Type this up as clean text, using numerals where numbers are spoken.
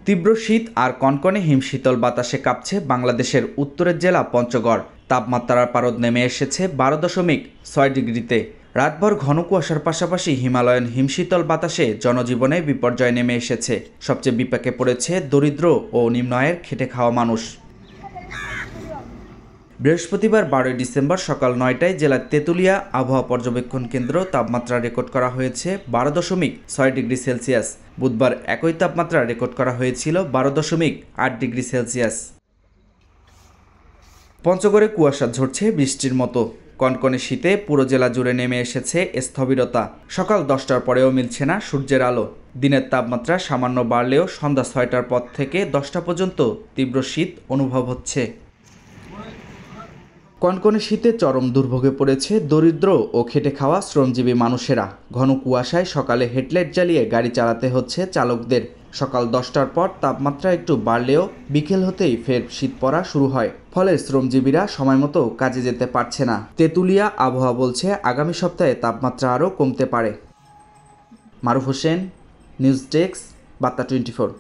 তীব্র শীত আর কনকনে হিমশীতল বাতাসে কাঁপছে বাংলাদেশের উত্তরের জেলা পঞ্চগড়। তাপমাত্রার পারদ নেমে এসেছে 12.6 ডিগ্রিতে। রাতভর ঘন কুয়াশার পাশাপাশি হিমালয়ান হিমশীতল বাতাসে জনজীবনে বিপর্যয় নেমে এসেছে। সবচেয়ে বিপাকে পড়েছে দরিদ্র ও নিম্ন আয়ের খেটে খাওয়া মানুষ। বৃহস্পতিবার 12 ডিসেম্বর সকাল 9টায় জেলার তেঁতুলিয়া আবহাওয়া পর্যবেক্ষণ কেন্দ্র তাপমাত্রা রেকর্ড করা হয়েছে 12.6 ডিগ্রি সেলসিয়াস। বুধবার একই তাপমাত্রা রেকর্ড করা হয়েছিল 12.8 ডিগ্রি সেলসিয়াস। পঞ্চগড়ে কুয়াশা ঝরছে বৃষ্টির মতো। কনকনে শীতে পুরো জেলা জুড়ে নেমে এসেছে স্থবিরতা। সকাল 10টার পরেও মিলছে না সূর্যের আলো। দিনের তাপমাত্রা সামান্য বাড়লেও সন্ধ্যা 6টার পর থেকে 10টা পর্যন্ত তীব্র শীত অনুভব হচ্ছে। কনকনে শীতে চরম দুর্ভোগে পড়েছে দরিদ্র ও খেটে খাওয়া শ্রমজীবী মানুষেরা। ঘন কুয়াশায় সকালে হেডলাইট জ্বালিয়ে গাড়ি চালাতে হচ্ছে চালকদের। সকাল 10টার পর তাপমাত্রা একটু বাড়লেও বিকেল হতেই ফের শীত পড়া শুরু হয়। ফলে শ্রমজীবীরা সময়মতো কাজে যেতে পারছে না। তেঁতুলিয়া আবহাওয়া বলছে আগামী সপ্তাহে তাপমাত্রা আরও কমতে পারে। মারুফ হোসেন, নিউজ ডেস্ক, বার্তা 24।